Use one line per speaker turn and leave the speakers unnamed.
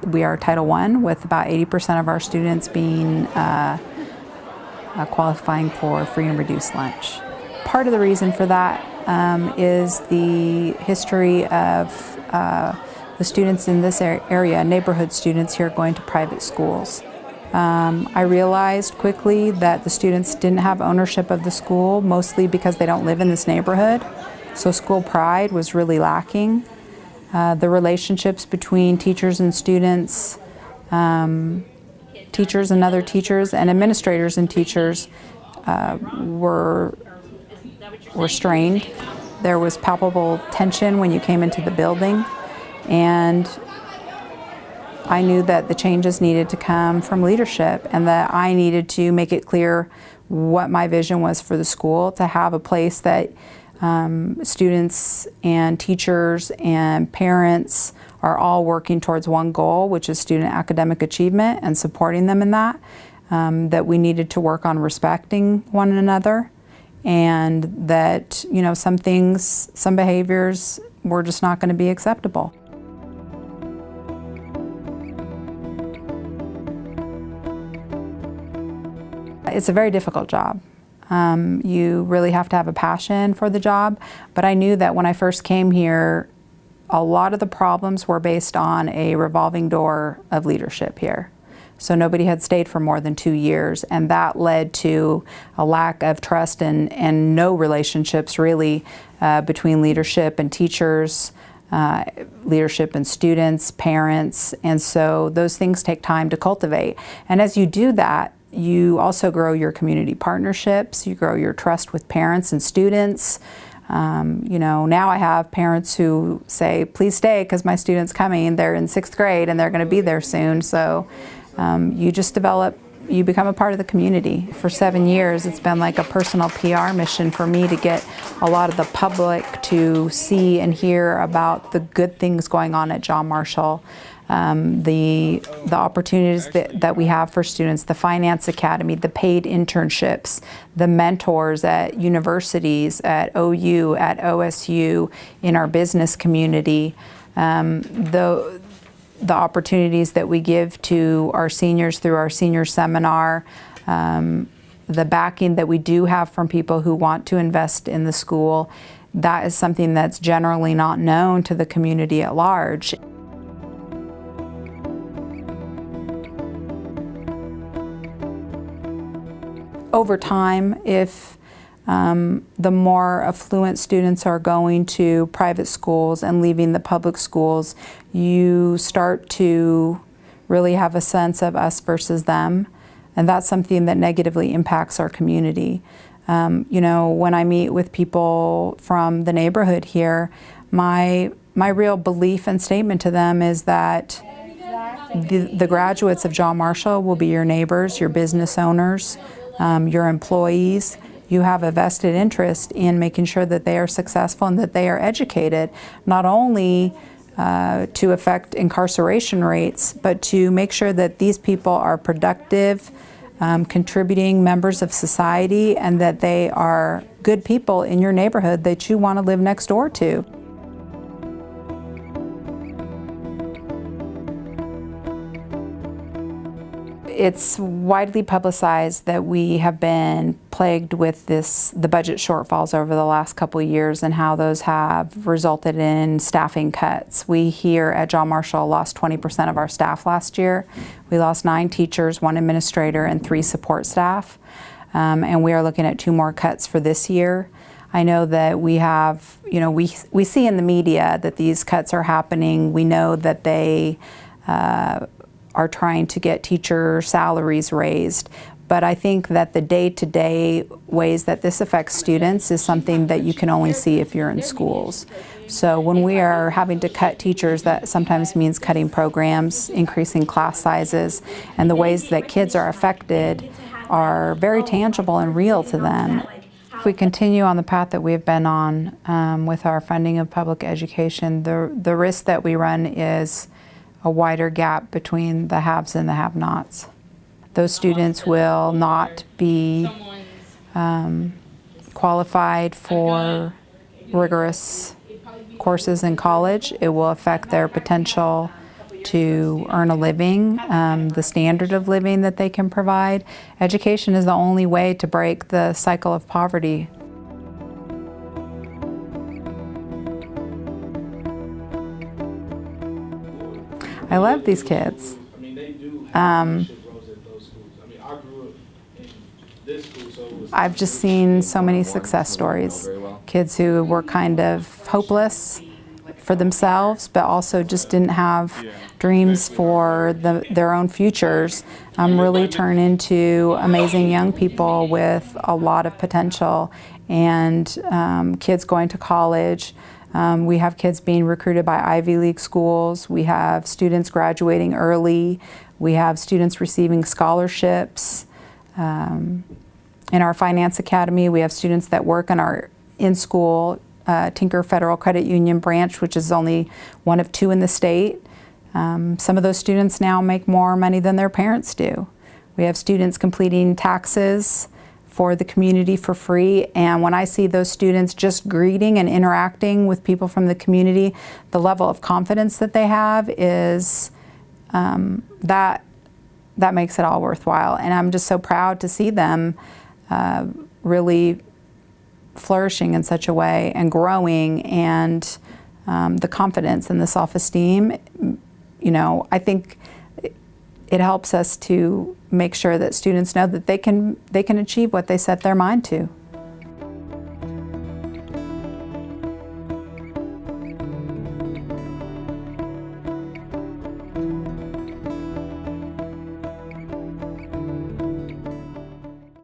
we are Title I, with about 80% of our students being qualifying for free and reduced lunch. Part of the reason for that is the history of the students in this area, neighborhood students here, going to private schools. I realized quickly that the students didn't have ownership of the school, mostly because they don't live in this neighborhood. So school pride was really lacking. The relationships between teachers and students, teachers and other teachers, and administrators and teachers were strained. There was palpable tension when you came into the building, and I knew that the changes needed to come from leadership, and that I needed to make it clear what my vision was for the school, to have a place that students and teachers and parents are all working towards one goal, which is student academic achievement, and supporting them in that. That we needed to work on respecting one another, and that, you know, some things, some behaviors were just not going to be acceptable. It's a very difficult job. You really have to have a passion for the job, but I knew that when I first came here, a lot of the problems were based on a revolving door of leadership here. So nobody had stayed for more than 2 years, and that led to a lack of trust and no relationships really between leadership and teachers, leadership and students, parents, and so those things take time to cultivate. And as you do that, you also grow your community partnerships, you grow your trust with parents and students. You know, now I have parents who say, please stay because my student's coming. They're in 6th grade and they're going to be there soon. So you just develop, you become a part of the community. For 7 years, it's been like a personal PR mission for me to get a lot of the public to see and hear about the good things going on at John Marshall. The opportunities that we have for students, the Finance Academy, the paid internships, the mentors at universities, at OU, at OSU, in our business community, the opportunities that we give to our seniors through our senior seminar, the backing that we do have from people who want to invest in the school, that is something that's generally not known to the community at large. Over time, if the more affluent students are going to private schools and leaving the public schools, you start to really have a sense of us versus them, and that's something that negatively impacts our community. You know, when I meet with people from the neighborhood here, my real belief and statement to them is that the graduates of John Marshall will be your neighbors, your business owners, your employees. You have a vested interest in making sure that they are successful and that they are educated, not only to affect incarceration rates, but to make sure that these people are productive, contributing members of society, and that they are good people in your neighborhood that you want to live next door to. It's widely publicized that we have been plagued with the budget shortfalls over the last couple of years, and how those have resulted in staffing cuts. We here at John Marshall lost 20% of our staff last year. We lost 9 teachers, 1 administrator, and 3 support staff. And we are looking at 2 more cuts for this year. I know that we have, you know, we see in the media that these cuts are happening. We know that they are trying to get teacher salaries raised. But I think that the day-to-day ways that this affects students is something that you can only see if you're in schools. So when we are having to cut teachers, that sometimes means cutting programs, increasing class sizes, and the ways that kids are affected are very tangible and real to them. If we continue on the path that we've been on with our funding of public education, the risk that we run is a wider gap between the haves and the have-nots. Those students will not be qualified for rigorous courses in college. It will affect their potential to earn a living, the standard of living that they can provide. Education is the only way to break the cycle of poverty. I love these kids.
I mean, they do have leadership roles at those schools. I mean, I grew up in this school, so it was.
I've just seen so many success stories. Kids who were kind of hopeless for themselves, but also just didn't have dreams for their own futures, really turn into amazing young people with a lot of potential. And kids going to college. We have kids being recruited by Ivy League schools. We have students graduating early. We have students receiving scholarships. In our Finance Academy, we have students that work in our in-school Tinker Federal Credit Union branch, which is only one of 2 in the state. Some of those students now make more money than their parents do. We have students completing taxes for the community for free, and when I see those students just greeting and interacting with people from the community, the level of confidence that they have is that makes it all worthwhile. And I'm just so proud to see them really flourishing in such a way and growing, and the confidence and the self-esteem. You know, I think it helps us to make sure that students know that they can achieve what they set their mind to.